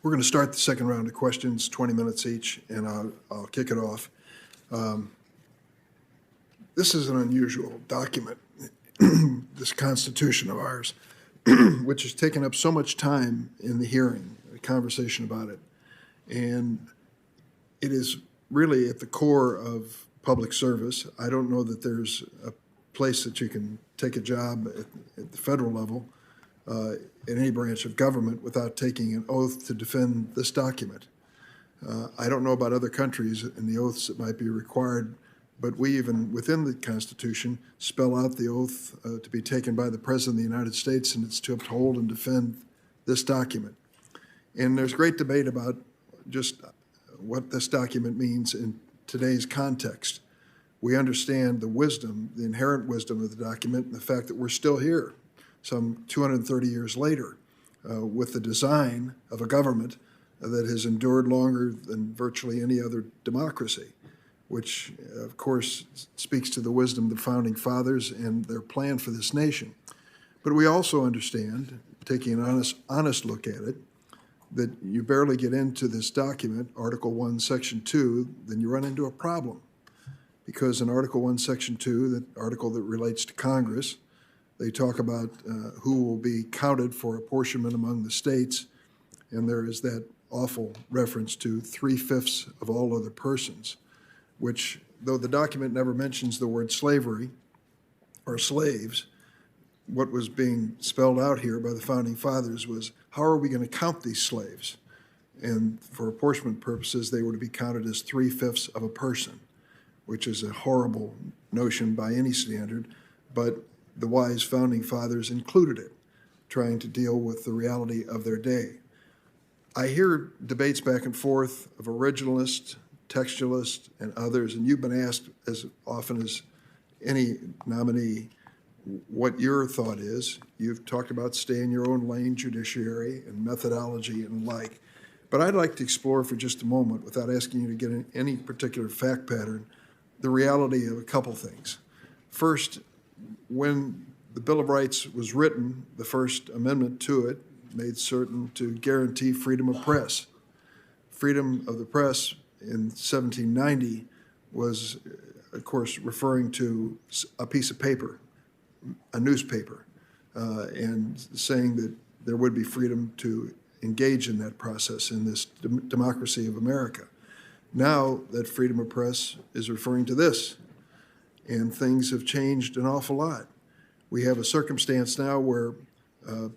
We're going to start the second round of questions, 20 minutes each, and I'll kick it off. This is an unusual document, this Constitution of ours, which has taken up so much time in the hearing, the conversation about it. And it is really at the core of public service. I don't know that there's a place that you can take a job at the federal level in any branch of government without taking an oath to defend this document. I don't know about other countries and the oaths that might be required, but we even within the Constitution spell out the oath to be taken by the President of the United States, and it's to uphold and defend this document. And there's great debate about just what this document means in today's context. We understand the wisdom, the inherent wisdom of the document, and the fact that we're still here some 230 years later with the design of a government that has endured longer than virtually any other democracy, which, of course, speaks to the wisdom of the Founding Fathers and their plan for this nation. But we also understand, taking an honest look at it, that you barely get into this document, Article 1, Section 2, then you run into a problem. Because in Article 1, Section 2, the article that relates to Congress, they talk about who will be counted for apportionment among the states, and there is that awful reference to 3/5 of all other persons, which, though the document never mentions the word slavery or slaves, what was being spelled out here by the Founding Fathers was, how are we going to count these slaves? And for apportionment purposes, they were to be counted as 3/5 of a person, which is a horrible notion by any standard, but the wise Founding Fathers included it, trying to deal with the reality of their day. I hear debates back and forth of originalists, textualists, and others, and you've been asked as often as any nominee what your thought is. You've talked about stay in your own lane, judiciary, and methodology and the like. But I'd like to explore for just a moment, without asking you to get in any particular fact pattern, the reality of a couple things. First, when the Bill of Rights was written, the First Amendment to it made certain to guarantee freedom of press. Freedom of the press in 1790 was, of course, referring to a piece of paper, a newspaper, and saying that there would be freedom to engage in that process in this democracy of America. Now that freedom of press is referring to this, and things have changed an awful lot. We have a circumstance now where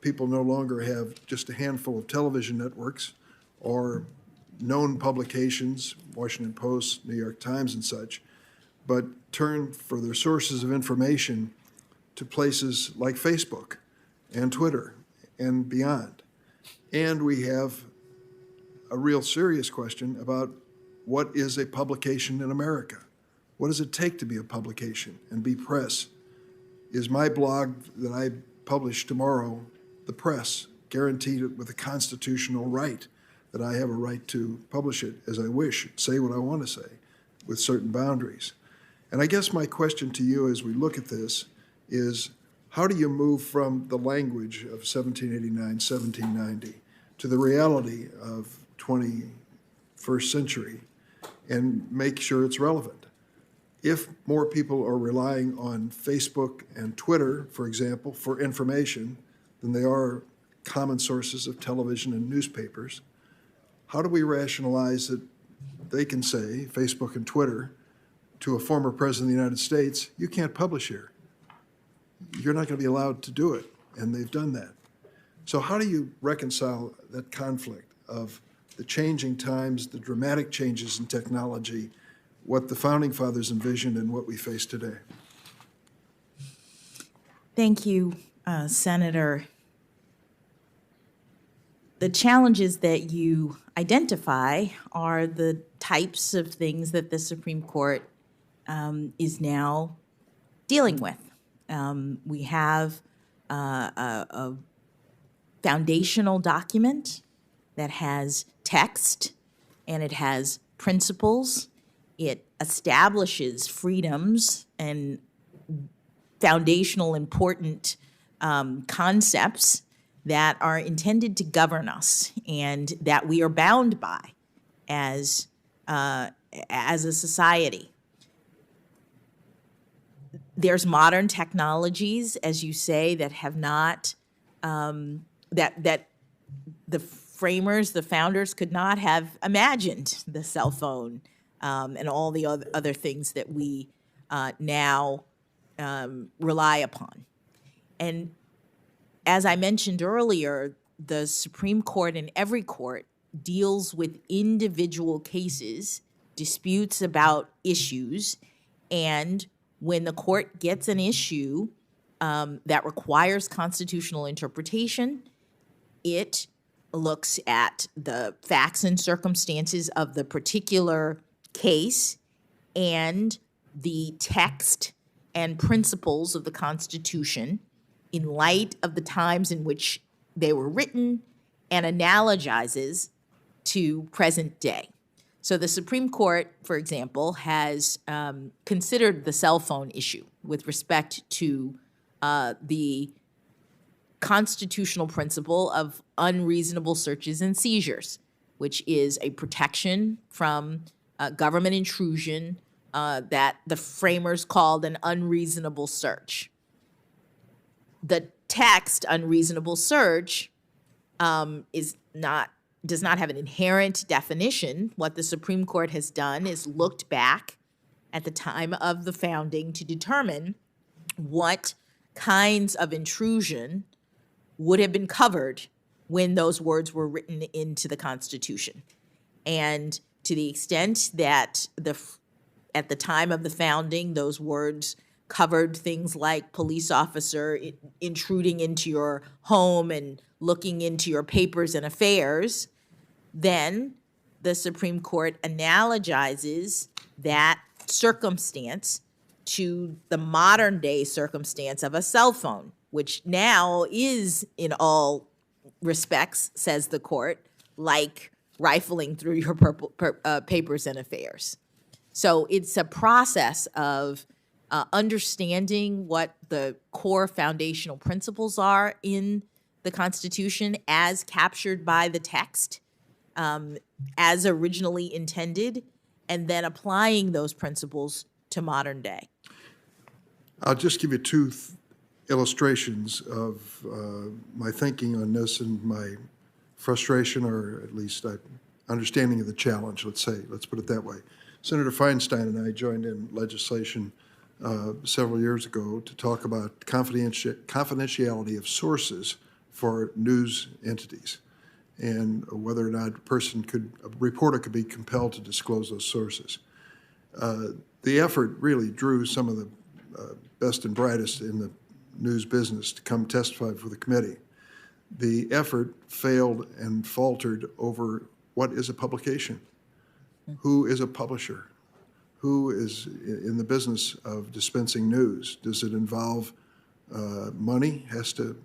people no longer have just a handful of television networks or known publications, Washington Post, New York Times, and such, but turn for their sources of information to places like Facebook and Twitter and beyond. And we have a real serious question about what is a publication in America? What does it take to be a publication and be press? Is my blog that I publish tomorrow the press, guaranteed with a constitutional right that I have a right to publish it as I wish, say what I want to say with certain boundaries? And I guess my question to you as we look at this is, how do you move from the language of 1789, 1790 to the reality of 21st century and make sure it's relevant? If more people are relying on Facebook and Twitter, for example, for information than they are common sources of television and newspapers, how do we rationalize that they can say, Facebook and Twitter, to a former president of the United States, you can't publish here. You're not going to be allowed to do it, and they've done that. So how do you reconcile that conflict of the changing times, the dramatic changes in technology, what the Founding Fathers envisioned and what we face today? Thank you, Senator. The challenges that you identify are the types of things that the Supreme Court is now dealing with. We have a foundational document that has text and it has principles. It establishes freedoms and foundational important concepts that are intended to govern us and that we are bound by as a society. There's modern technologies, as you say, that have not that the framers, the founders, could not have imagined: the cell phone and all the other things that we now rely upon. And as I mentioned earlier, the Supreme Court and every court deals with individual cases, disputes about issues, and when the court gets an issue that requires constitutional interpretation, it looks at the facts and circumstances of the particular case and the text and principles of the Constitution in light of the times in which they were written, and analogizes to present day. So the Supreme Court, for example, has considered the cell phone issue with respect to the constitutional principle of unreasonable searches and seizures, which is a protection from government intrusion that the framers called an unreasonable search. The text unreasonable search does not have an inherent definition. What the Supreme Court has done is looked back at the time of the founding to determine what kinds of intrusion would have been covered when those words were written into the Constitution. And to the extent that at the time of the founding, those words covered things like police officer intruding into your home and looking into your papers and affairs, then the Supreme Court analogizes that circumstance to the modern day circumstance of a cell phone, which now is, in all respects, says the court, like rifling through your papers and affairs. So it's a process of understanding what the core foundational principles are in the Constitution as captured by the text, as originally intended, and then applying those principles to modern day. I'll just give you two illustrations of my thinking on this and my frustration, or at least understanding of the challenge, let's put it that way. Senator Feinstein and I joined in legislation several years ago to talk about confidentiality of sources for news entities, and whether or not a reporter could be compelled to disclose those sources. The effort really drew some of the best and brightest in the news business to come testify for the committee. The effort failed and faltered over what is a publication, who is a publisher, who is in the business of dispensing news. Does it involve money has to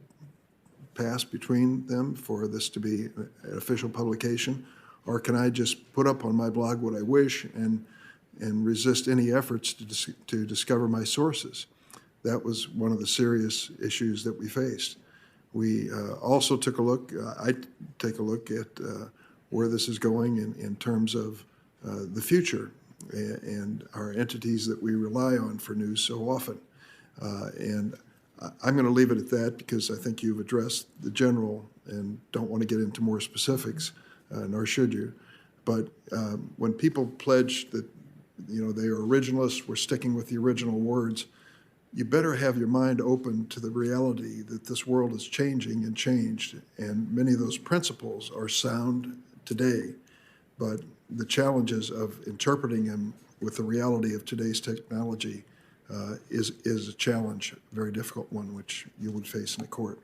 pass between them for this to be an official publication? Or can I just put up on my blog what I wish and resist any efforts to discover my sources? That was one of the serious issues that we faced. We also took a look, I take a look at where this is going in terms of the future and our entities that we rely on for news so often. And I'm going to leave it at that because I think you've addressed the general and don't want to get into more specifics, nor should you. But when people pledge that, they are originalists, we're sticking with the original words, you better have your mind open to the reality that this world is changing and changed, and many of those principles are sound today, but the challenges of interpreting them with the reality of today's technology is a challenge, a very difficult one, which you would face in the court.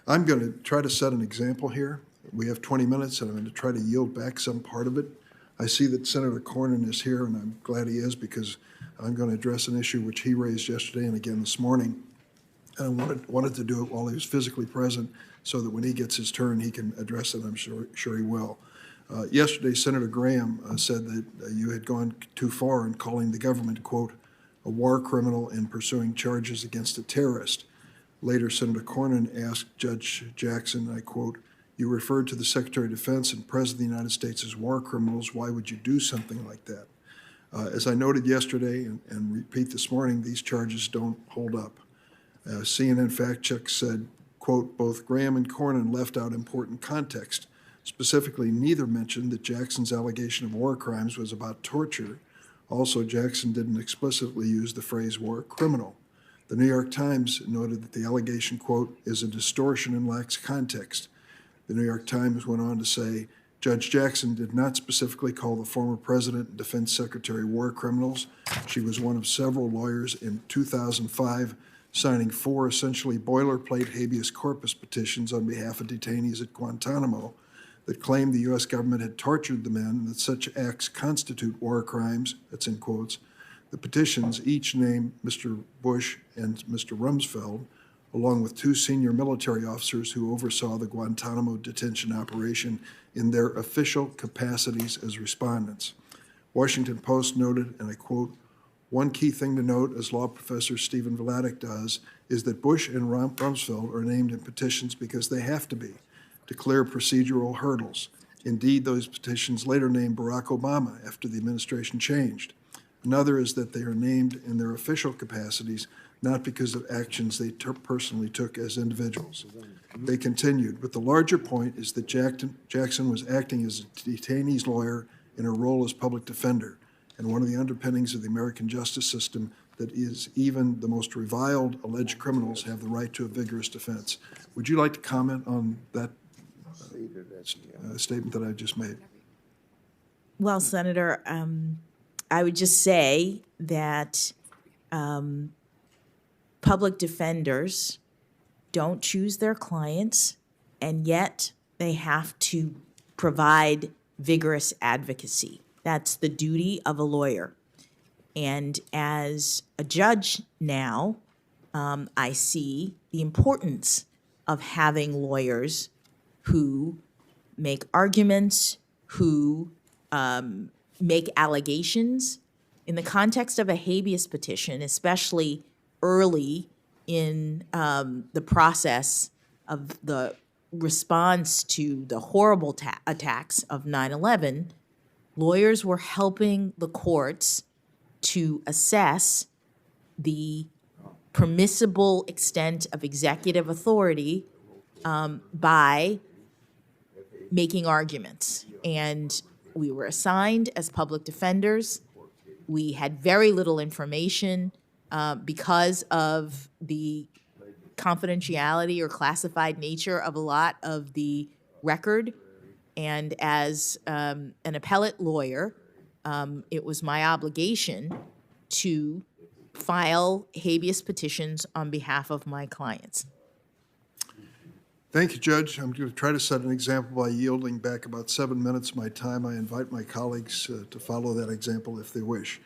I'm going to try to set an example here. We have 20 minutes, and I'm going to try to yield back some part of it. I see that Senator Cornyn is here, and I'm glad he is, because I'm going to address an issue which he raised yesterday and again this morning. And I wanted to do it while he was physically present so that when he gets his turn, he can address it. I'm sure he will. Yesterday, Senator Graham said that you had gone too far in calling the government, quote, a war criminal and pursuing charges against a terrorist. Later, Senator Cornyn asked Judge Jackson, I quote, "You referred to the Secretary of Defense and President of the United States as war criminals. Why would you do something like that?" As I noted yesterday and repeat this morning, these charges don't hold up. CNN fact check said, quote, "Both Graham and Cornyn left out important context. Specifically, neither mentioned that Jackson's allegation of war crimes was about torture. Also, Jackson didn't explicitly use the phrase war criminal. The New York Times noted that the allegation, quote, is a distortion and lacks context. The New York Times went on to say, Judge Jackson did not specifically call the former president and defense secretary war criminals. She was one of several lawyers in 2005 signing 4 essentially boilerplate habeas corpus petitions on behalf of detainees at Guantanamo that claimed the U.S. government had tortured the men and that such acts constitute war crimes," that's in quotes. The petitions each named Mr. Bush and Mr. Rumsfeld, along with 2 senior military officers who oversaw the Guantanamo detention operation in their official capacities as respondents. Washington Post noted, and I quote, "One key thing to note, as law professor Stephen Vladeck does, is that Bush and Rumsfeld are named in petitions because they have to be, to clear procedural hurdles. Indeed, those petitions later named Barack Obama after the administration changed. Another is that they are named in their official capacities, not because of actions they personally took as individuals." They continued, "But the larger point is that Jackson was acting as a detainee's lawyer in her role as public defender, and one of the underpinnings of the American justice system that is even the most reviled alleged criminals have the right to a vigorous defense." Would you like to comment on that statement that I just made? Well, Senator, I would just say that public defenders don't choose their clients, and yet they have to provide vigorous advocacy. That's the duty of a lawyer. And as a judge now, I see the importance of having lawyers who make arguments, who make allegations. In the context of a habeas petition, especially early in the process of the response to the horrible attacks of 9/11, lawyers were helping the courts to assess the permissible extent of executive authority by making arguments. And we were assigned as public defenders. We had very little information because of the confidentiality or classified nature of a lot of the record. And as an appellate lawyer, it was my obligation to file habeas petitions on behalf of my clients. Thank you, Judge. I'm going to try to set an example by yielding back about 7 minutes of my time. I invite my colleagues to follow that example if they wish.